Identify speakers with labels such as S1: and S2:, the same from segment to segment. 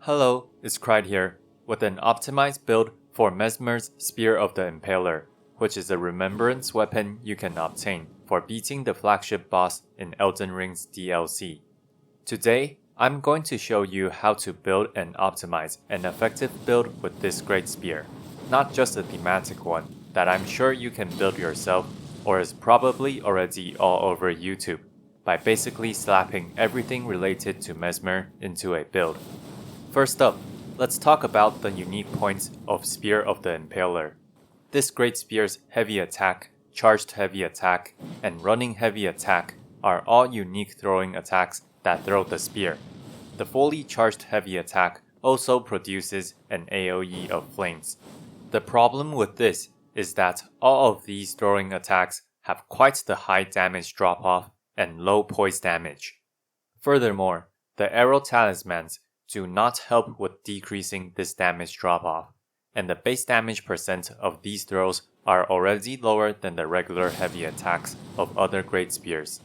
S1: Hello, it's Cried here, with an optimized build for Messmer's Spear of the Impaler, which is a remembrance weapon you can obtain for beating the flagship boss in Elden Ring's DLC. Today, I'm going to show you how to build and optimize an effective build with this Greatspear, not just a thematic one that I'm sure you can build yourself or is probably already all over YouTube, by basically slapping everything related to Messmer into a build. First up, let's talk about the unique points of Spear of the Impaler. This Greatspear's heavy attack, charged heavy attack, and running heavy attack are all unique throwing attacks that throw the spear. The fully charged heavy attack also produces an AoE of flames. The problem with this is that all of these throwing attacks have quite the high damage drop-off and low poise damage. Furthermore, the arrow talismans do not help with decreasing this damage drop-off, and the base damage percent of these throws are already lower than the regular heavy attacks of other Greatspears.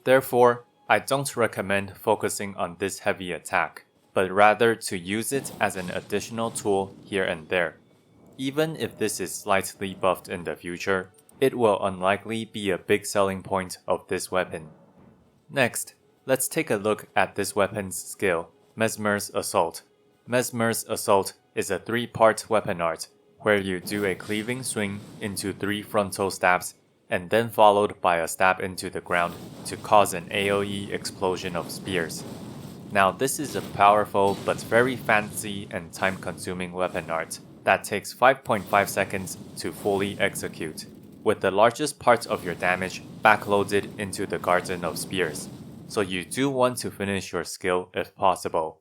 S1: Therefore, I don't recommend focusing on this heavy attack, but rather to use it as an additional tool here and there. Even if this is slightly buffed in the future, it will unlikely be a big selling point of this weapon. Next, let's take a look at this weapon's skill, Messmer's Assault. Messmer's Assault is a 3-part weapon art, where you do a cleaving swing into 3 frontal stabs, and then followed by a stab into the ground to cause an AoE explosion of spears. Now this is a powerful but very fancy and time-consuming weapon art that takes 5.5 seconds to fully execute, with the largest part of your damage backloaded into the Garden of Spears. So you do want to finish your skill if possible.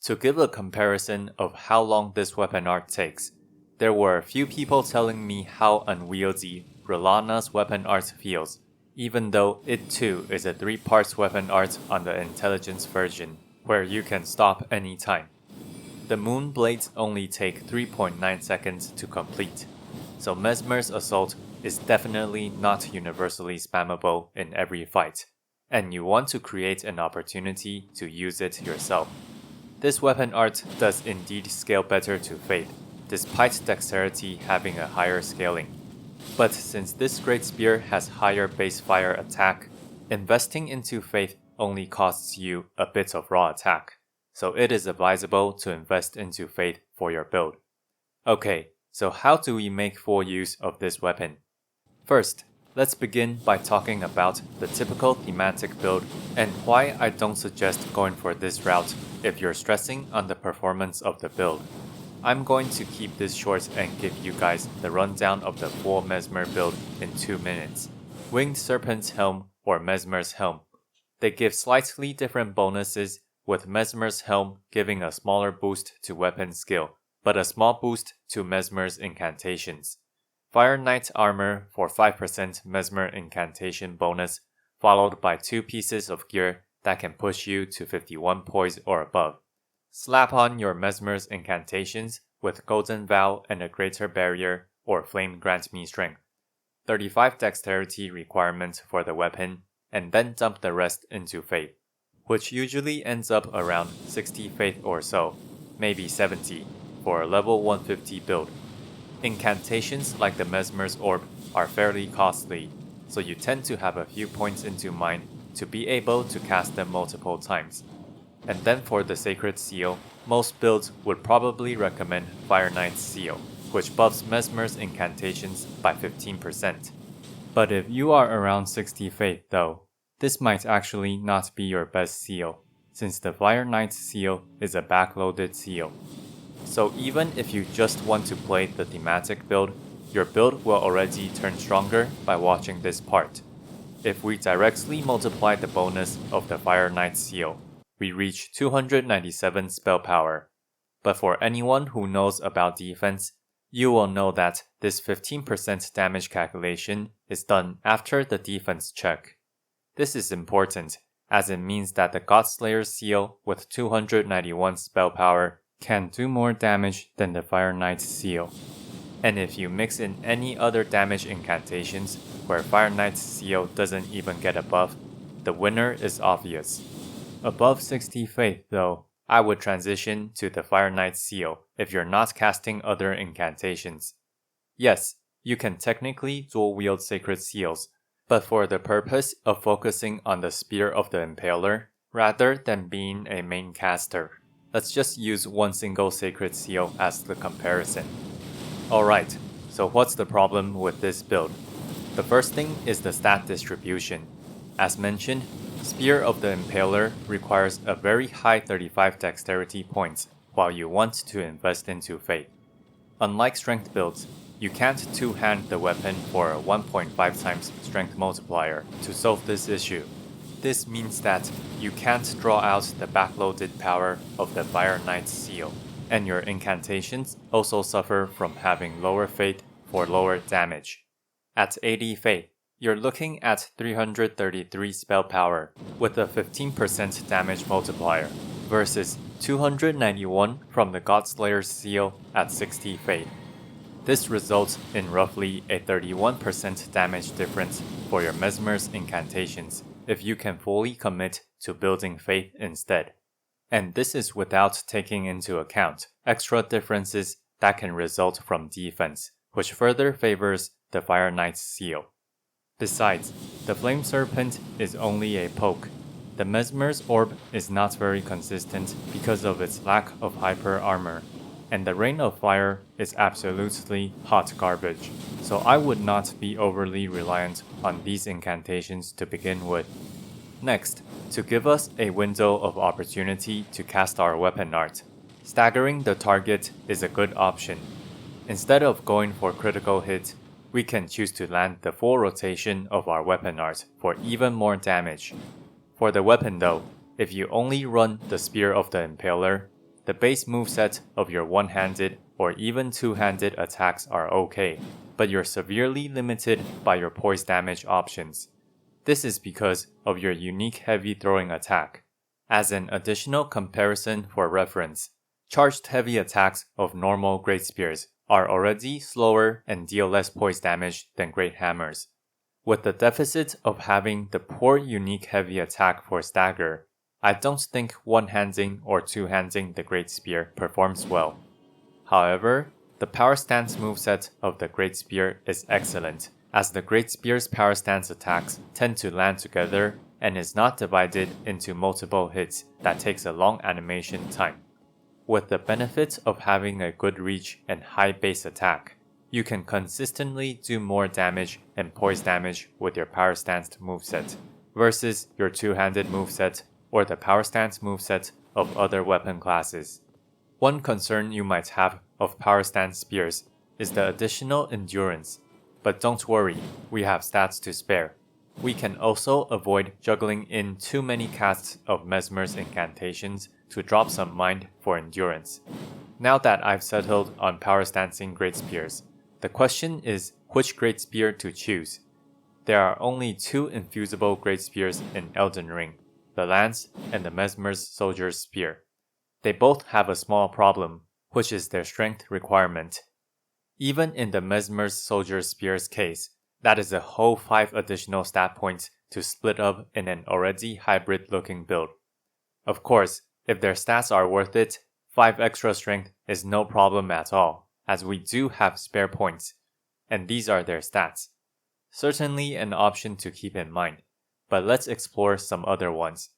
S1: To give a comparison of how long this weapon art takes, there were a few people telling me how unwieldy Rellana's weapon art feels, even though it too is a 3-part weapon art on the intelligence version, where you can stop anytime. The moon blades only take 3.9 seconds to complete, so Messmer's Assault is definitely not universally spammable in every fight, and you want to create an opportunity to use it yourself. This weapon art does indeed scale better to Faith, despite dexterity having a higher scaling. But since this Greatspear has higher base fire attack, investing into Faith only costs you a bit of raw attack, so it is advisable to invest into Faith for your build. Okay, so how do we make full use of this weapon? First, let's begin by talking about the typical thematic build and why I don't suggest going for this route if you're stressing on the performance of the build. I'm going to keep this short and give you guys the rundown of the full Messmer build in 2 minutes. Winged Serpent's Helm or Messmer's Helm. They give slightly different bonuses, with Messmer's Helm giving a smaller boost to weapon skill, but a small boost to Messmer's incantations. Fire Knight Armor for 5% Messmer incantation bonus, followed by 2 pieces of gear that can push you to 51 poise or above. Slap on your Messmer's incantations with Golden Vow and a Greater Barrier or Flame Grant Me Strength. 35 dexterity requirement for the weapon, and then dump the rest into Faith, which usually ends up around 60 Faith or so, maybe 70, for a level 150 build. Incantations like the Messmer's Orb are fairly costly, so you tend to have a few points into mind to be able to cast them multiple times. And then for the Sacred Seal, most builds would probably recommend Fire Knight's Seal, which buffs Messmer's incantations by 15%. But if you are around 60 Faith though, this might actually not be your best seal, since the Fire Knight's Seal is a backloaded seal. So even if you just want to play the thematic build, your build will already turn stronger by watching this part. If we directly multiply the bonus of the Fire Knight's Seal, we reach 297 spell power. But for anyone who knows about defense, you will know that this 15% damage calculation is done after the defense check. This is important, as it means that the Godslayer's Seal with 291 spell power can do more damage than the Fire Knight's Seal. And if you mix in any other damage incantations where Fire Knight's Seal doesn't even get a buff, the winner is obvious. Above 60 Faith though, I would transition to the Fire Knight's Seal if you're not casting other incantations. Yes, you can technically dual wield Sacred Seals, but for the purpose of focusing on the Spear of the Impaler, rather than being a main caster, let's just use one single Sacred Seal as the comparison. Alright, so what's the problem with this build? The first thing is the stat distribution. As mentioned, Spear of the Impaler requires a very high 35 dexterity points while you want to invest into Faith. Unlike strength builds, you can't two-hand the weapon for a 1.5 times strength multiplier to solve this issue. This means that you can't draw out the backloaded power of the Fire Knight's Seal, and your incantations also suffer from having lower Faith for lower damage. At 80 Faith, you're looking at 333 spell power with a 15% damage multiplier versus 291 from the Godslayer's Seal at 60 Faith. This results in roughly a 31% damage difference for your Messmer's incantations if you can fully commit to building Faith instead. And this is without taking into account extra differences that can result from defense, which further favors the Fire Knight's Seal. Besides, the Flame Serpent is only a poke. The Messmer's Orb is not very consistent because of its lack of hyper armor, and the Rain of Fire is absolutely hot garbage, so I would not be overly reliant on these incantations to begin with. Next, to give us a window of opportunity to cast our weapon art, staggering the target is a good option. Instead of going for critical hit, we can choose to land the full rotation of our weapon art for even more damage. For the weapon though, if you only run the Spear of the Impaler, the base moveset of your one-handed or even two-handed attacks are okay, but you're severely limited by your poise damage options. This is because of your unique heavy throwing attack. As an additional comparison for reference, charged heavy attacks of normal Greatspears are already slower and deal less poise damage than Great Hammers. With the deficit of having the poor unique heavy attack for stagger, I don't think one-handing or two-handing the Greatspear performs well. However, the power stance moveset of the Greatspear is excellent, as the Greatspear's power stance attacks tend to land together and is not divided into multiple hits that takes a long animation time. With the benefit of having a good reach and high base attack, you can consistently do more damage and poise damage with your power stance moveset, versus your two-handed moveset or the power stance moveset of other weapon classes. One concern you might have of power stance spears is the additional endurance, but don't worry, we have stats to spare. We can also avoid juggling in too many casts of Messmer's incantations to drop some mind for endurance. Now that I've settled on power stancing Greatspears, the question is which Greatspear to choose. There are only two infusible Greatspears in Elden Ring, the Lance and the Messmer's Soldier's Spear. They both have a small problem, which is their strength requirement. Even in the Messmer's Soldier's Spear's case, that is a whole 5 additional stat points to split up in an already hybrid-looking build. Of course, if their stats are worth it, 5 extra strength is no problem at all, as we do have spare points, and these are their stats. Certainly an option to keep in mind, but let's explore some other ones.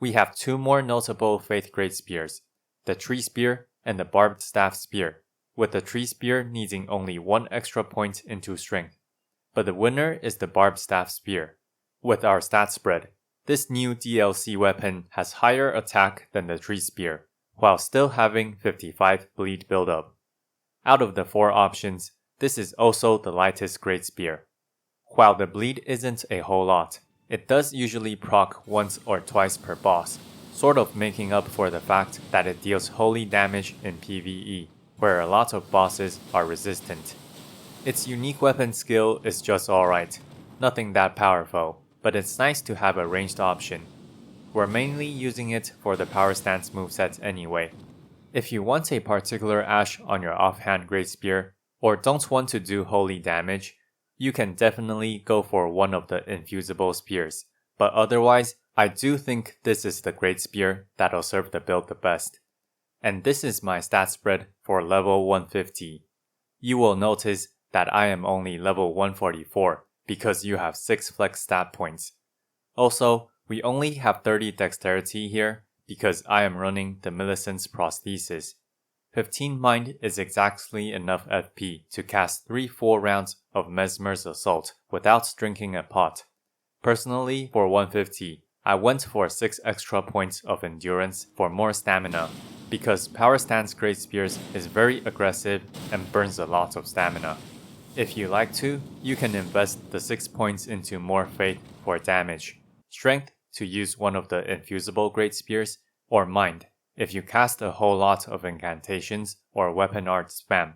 S1: We have 2 more notable Faith Greatspears, the Tree Spear and the Barbed Staff Spear, with the Tree Spear needing only 1 extra point into strength. But the winner is the Barbed Staff Spear. With our stat spread, this new DLC weapon has higher attack than the Tree Spear, while still having 55 bleed buildup. Out of the 4 options, this is also the lightest Greatspear. While the bleed isn't a whole lot, it does usually proc once or twice per boss, sort of making up for the fact that it deals holy damage in PvE, where a lot of bosses are resistant. Its unique weapon skill is just alright, nothing that powerful, but it's nice to have a ranged option. We're mainly using it for the power stance moveset anyway. If you want a particular ash on your offhand Greatspear, or don't want to do holy damage, you can definitely go for one of the infusible spears, but otherwise, I do think this is the Greatspear that'll serve the build the best. And this is my stat spread for level 150. You will notice that I am only level 144 because you have 6 flex stat points. Also, we only have 30 dexterity here because I am running the Millicent's prosthesis. 15 mind is exactly enough FP to cast 3 full rounds of Messmer's Assault without drinking a pot. Personally, for 150, I went for 6 extra points of endurance for more stamina, because Power Stance Greatspears is very aggressive and burns a lot of stamina. If you like to, you can invest the 6 points into more faith for damage, strength to use one of the infusible Greatspears, or mind if you cast a whole lot of incantations or weapon art spam.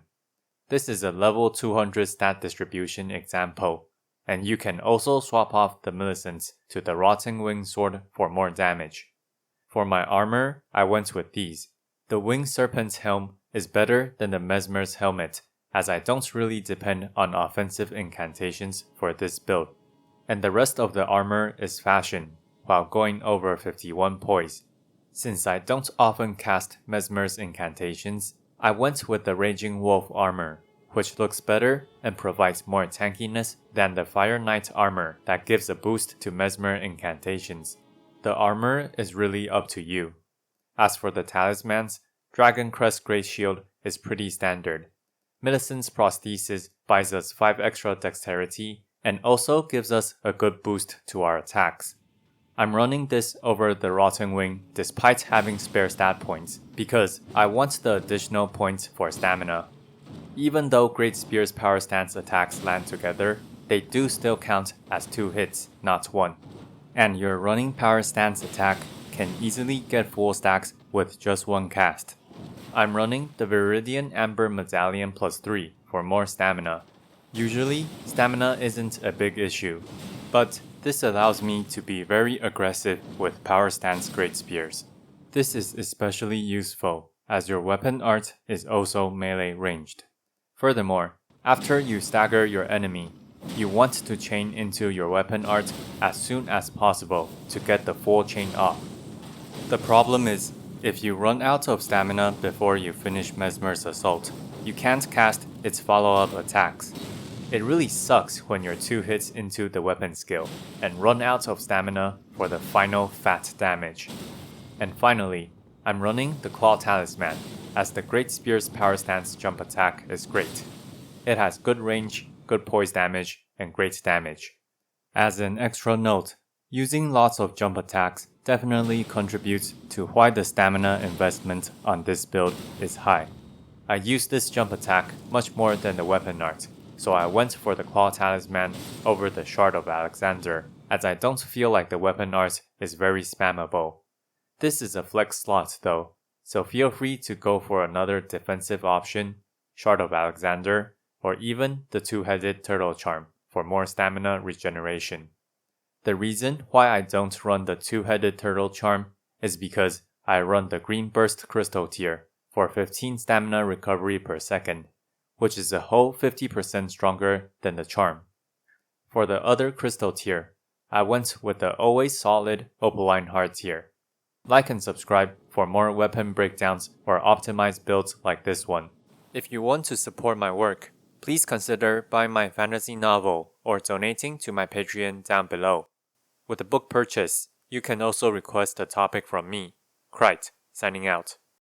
S1: This is a level 200 stat distribution example, and you can also swap off the Millicents to the Rotting Wing Sword for more damage. For my armor, I went with these. The Winged Serpent's helm is better than the Messmer's helmet, as I don't really depend on offensive incantations for this build. And the rest of the armor is fashion, while going over 51 poise. Since I don't often cast Messmer's incantations, I went with the Raging Wolf armor, which looks better and provides more tankiness than the Fire Knight armor that gives a boost to Messmer incantations. The armor is really up to you. As for the talismans, Dragon Crest Great Shield is pretty standard. Millicent's prosthesis buys us 5 extra dexterity and also gives us a good boost to our attacks. I'm running this over the Rotting Wing despite having spare stat points because I want the additional points for stamina. Even though Greatspear's power stance attacks land together, they do still count as 2 hits, not 1. And your running power stance attack can easily get full stacks with just 1 cast. I'm running the Viridian Amber Medallion plus 3 for more stamina. Usually, stamina isn't a big issue, but this allows me to be very aggressive with power stance Greatspears. This is especially useful as your weapon art is also melee ranged. Furthermore, after you stagger your enemy, you want to chain into your weapon art as soon as possible to get the full chain off. The problem is, if you run out of stamina before you finish Messmer's Assault, you can't cast its follow-up attacks. It really sucks when you're 2 hits into the weapon skill and run out of stamina for the final fat damage. And finally, I'm running the Claw Talisman, as the Greatspear's power stance jump attack is great. It has good range, good poise damage, and great damage. As an extra note, using lots of jump attacks definitely contributes to why the stamina investment on this build is high. I use this jump attack much more than the weapon art, so I went for the Claw Talisman over the Shard of Alexander, as I don't feel like the weapon art is very spammable. This is a flex slot though, so feel free to go for another defensive option, Shard of Alexander, or even the 2-headed Turtle Charm for more stamina regeneration. The reason why I don't run the 2-headed Turtle Charm is because I run the Green Burst Crystal tier for 15 stamina recovery per second, which is a whole 50% stronger than the charm. For the other crystal tier, I went with the always solid Opaline Heart tier. Like and subscribe for more weapon breakdowns or optimized builds like this one. If you want to support my work, please consider buying my fantasy novel or donating to my Patreon down below. With a book purchase, you can also request a topic from me, Krite, signing out.